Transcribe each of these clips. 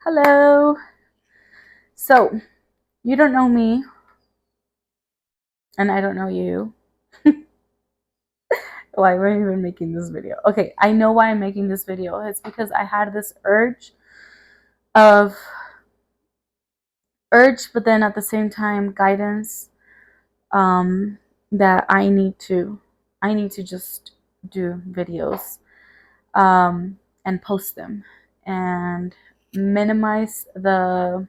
Hello. So, you don't know me, and I don't know you. Why am I even making this video? Okay, I know why I'm making this video. It's because I had this of urge, but then at the same time, guidance um, that I need to just do videos and post them and minimize the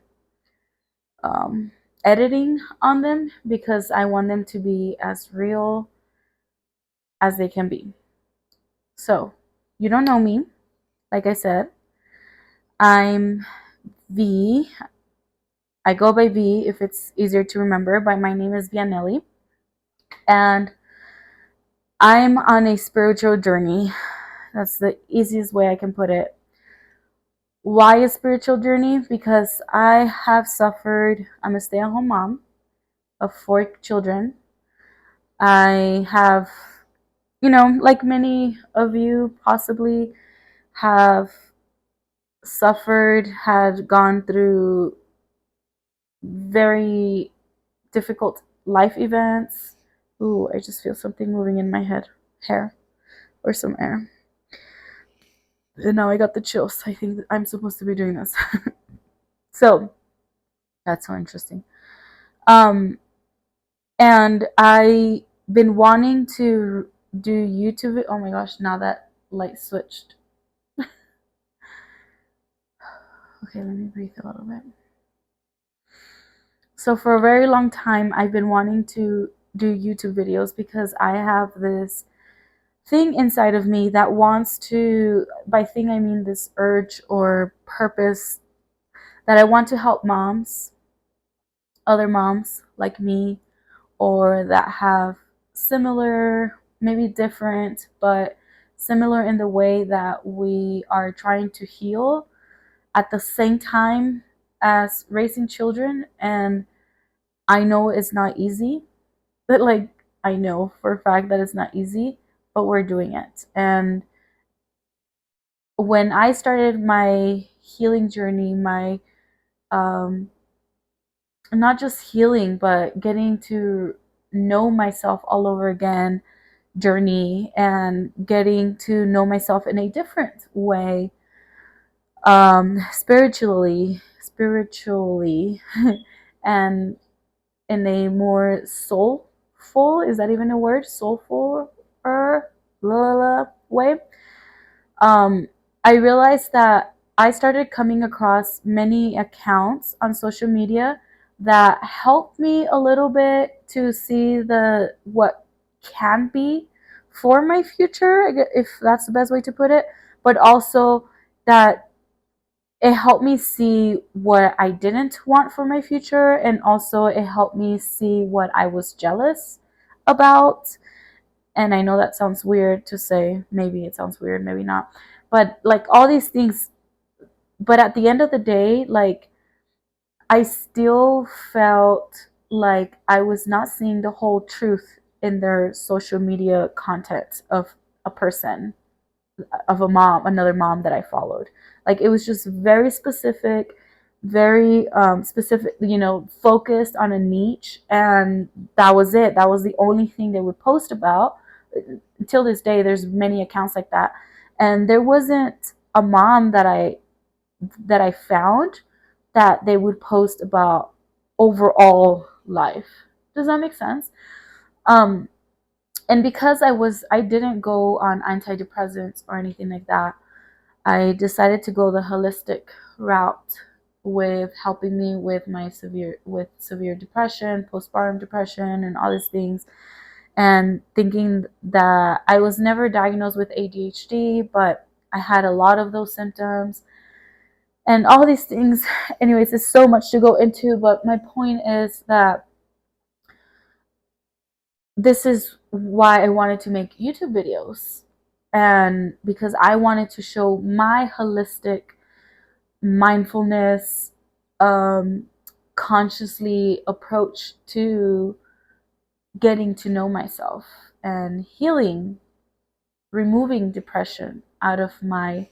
um, editing on them because I want them to be as real as they can be. So, you don't know me. Like I said, I'm V. I go by V if it's easier to remember, but my name is Vianelli. And I'm on a spiritual journey. That's the easiest way I can put it. Why a spiritual journey? Because I have suffered, I'm a stay at home mom of 4 children. I have, like many of you possibly have suffered, had gone through very difficult life events. Ooh, I just feel something moving in my hair, or some air. And now I got the chills. I think that I'm supposed to be doing this. So that's so interesting. Um, and I been wanting to do YouTube. Oh my gosh! Now that light switched. Okay, let me breathe a little bit. So for a very long time, I've been wanting to do YouTube videos because I have this thing inside of me that wants to, by thing I mean this urge or purpose, that I want to help moms, other moms like me, or that have similar, maybe different, but similar in the way that we are trying to heal at the same time as raising children. And I know it's not easy, but I know for a fact that it's not easy, but we're doing it. And when I started my healing journey, my um, not just healing, but getting to know myself all over again journey and getting to know myself in a different way, spiritually, and in a more soulful, is that even a word? Soulful way. um, I realized that I started coming across many accounts on social media that helped me a little bit to see the what can be for my future, if that's the best way to put it, but also that it helped me see what I didn't want for my future, and also it helped me see what I was jealous about. And I know that sounds weird to say. Maybe it sounds weird, maybe not. But all these things, but at the end of the day, I still felt like I was not seeing the whole truth in their social media content of a person, of a mom, another mom that I followed. Like it was just very specific, very specific, focused on a niche, and that was it. That was the only thing they would post about. Until this day, there's many accounts like that, and there wasn't a mom that I found that they would post about overall life. Does that make sense? Um, and because I didn't go on antidepressants or anything like that, I decided to go the holistic route with helping me with my severe depression, postpartum depression, and all these things. And thinking that I was never diagnosed with ADHD, but I had a lot of those symptoms and all these things. Anyways, there's so much to go into, but my point is that this is why I wanted to make YouTube videos. And because I wanted to show my holistic mindfulness, consciously approach to getting to know myself and healing, removing depression out of my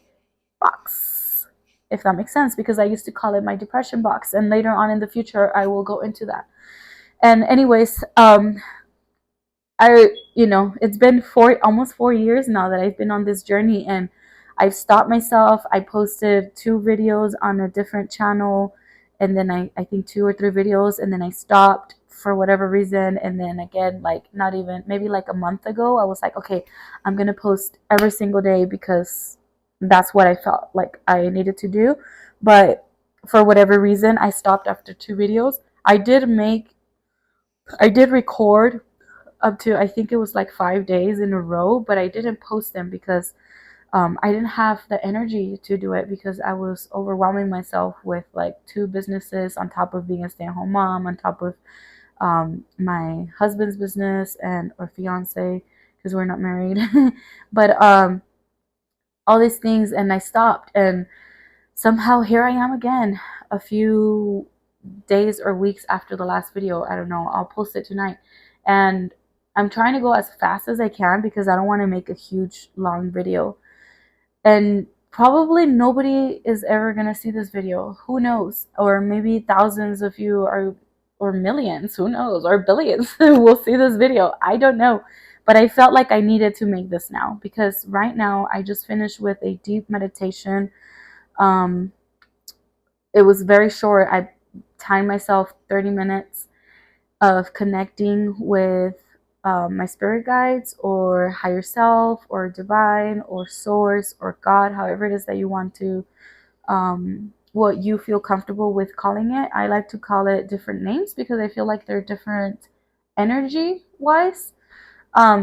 box. if that makes sense, because I used to call it my depression box, and later on in the future I will go into that. And anyways, it's been almost 4 years now that I've been on this journey, and I've stopped myself. I posted 2 videos on a different channel, and then I think 2 or 3 videos, and then I stopped for whatever reason. And then again, like not even maybe like a month ago, I was like, okay, I'm gonna post every single day because that's what I felt like I needed to do. But for whatever reason, I stopped after 2 videos. I did record up to, I think it was like 5 days in a row, but I didn't post them because I didn't have the energy to do it, because I was overwhelming myself with like 2 businesses on top of being a stay-at-home mom, on top of my husband's business and or fiance, because we're not married. But all these things, and I stopped, and somehow here I am again, a few days or weeks after the last video. I don't know, I'll post it tonight. And I'm trying to go as fast as I can because I don't want to make a huge long video. And probably nobody is ever going to see this video. Who knows? Or maybe thousands of you are, or millions, who knows, or billions will see this video. I don't know. But I felt like I needed to make this now, because right now I just finished with a deep meditation. Um, it was very short. I timed myself 30 minutes of connecting with my spirit guides or higher self or divine or source or God, however it is that you want to, what you feel comfortable with calling it. I like to call it different names because I feel like they're different energy wise.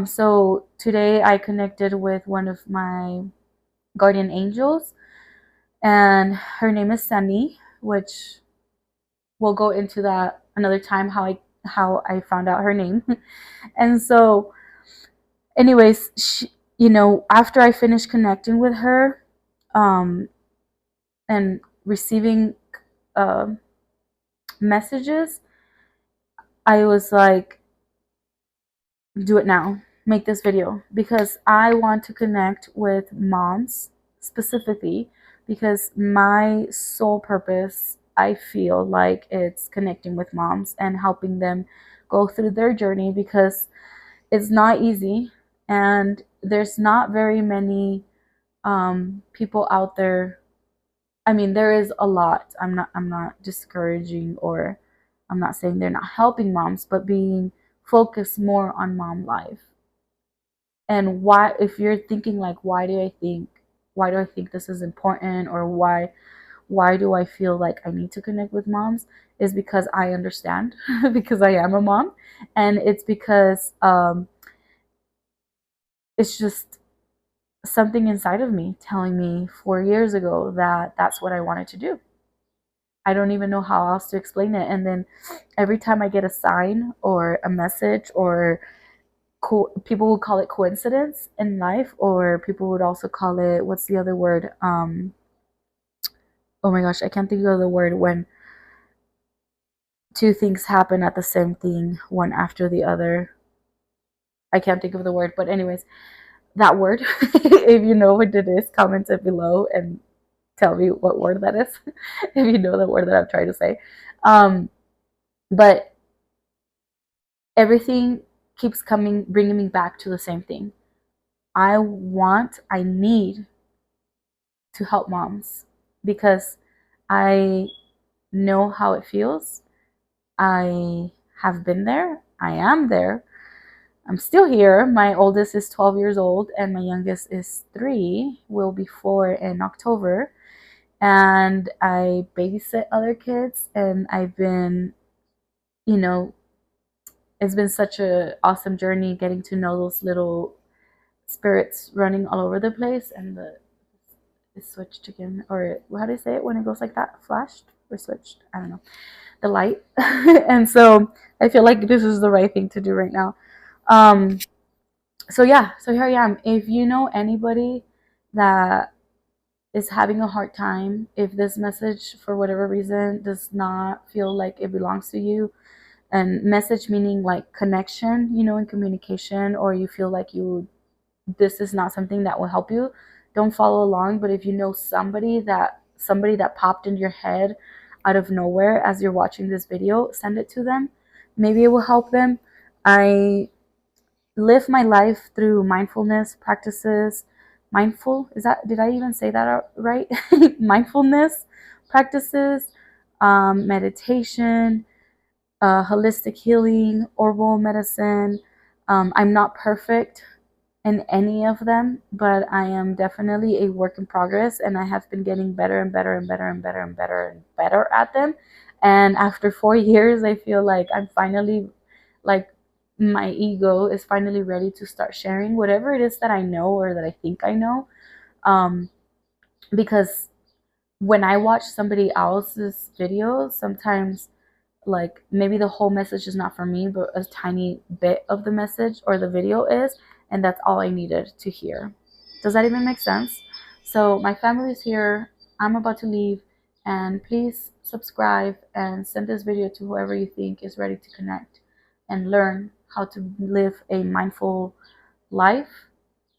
So today I connected with one of my guardian angels, and her name is Sunny, which we'll go into that another time, how I found out her name. And so, anyways, after I finished connecting with her, um, and receiving uh, messages, I was like, do it now, make this video, because I want to connect with moms specifically, because my sole purpose, I feel like it's connecting with moms and helping them go through their journey, because it's not easy, and there's not very many people out there. I mean, there is a lot. I'm not discouraging, or I'm not saying they're not helping moms, but being focused more on mom life. And why, if you're thinking like, why do I think this is important, or why do I feel like I need to connect with moms, is because I understand because I am a mom, and it's because it's just something inside of me telling me 4 years ago that that's what I wanted to do. I don't even know how else to explain it. And then every time I get a sign or a message, or people would call it coincidence in life, or people would also call it, what's the other word? Oh my gosh, I can't think of the word, when 2 things happen at the same thing, one after the other. I can't think of the word, but anyways, that word. If you know what it is, comment it below and tell me what word that is. If you know the word that I'm trying to say. But everything keeps bringing me back to the same thing. I need to help moms, because I know how it feels. I have been there. I am there. I'm still here. My oldest is 12 years old, and my youngest is 3, will be 4 in October. And I babysit other kids, and I've been, you know, it's been such a awesome journey getting to know those little spirits running all over the place. And it switched again, or how do you say it when it goes like that? Flashed or switched? I don't know. The light. And so I feel like this is the right thing to do right now. So yeah, so here I am. If you know anybody that is having a hard time, if this message for whatever reason does not feel like it belongs to you, and message meaning like connection, in communication, or you feel like this is not something that will help you, don't follow along. But if you know somebody that somebody that popped in your head out of nowhere as you're watching this video, send it to them. Maybe it will help them. I live my life through mindfulness practices. Mindful, is that, did I even say that right? Mindfulness practices, meditation, holistic healing, herbal medicine. I'm not perfect in any of them, but I am definitely a work in progress, and I have been getting better and better and better and better and better and better at them. And after 4 years, I feel like I'm finally, like, my ego is finally ready to start sharing whatever it is that I know or that I think I know. Um, because when I watch somebody else's videos, sometimes, like, maybe the whole message is not for me, but a tiny bit of the message or the video is, and that's all I needed to hear. Does that even make sense? So my family's here, I'm about to leave, and please subscribe and send this video to whoever you think is ready to connect and learn how to live a mindful life,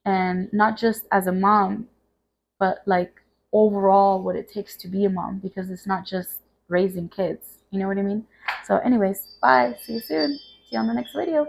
and not just as a mom, but like overall what it takes to be a mom, because it's not just raising kids. You know what I mean? So anyways, bye. See you soon. See you on the next video.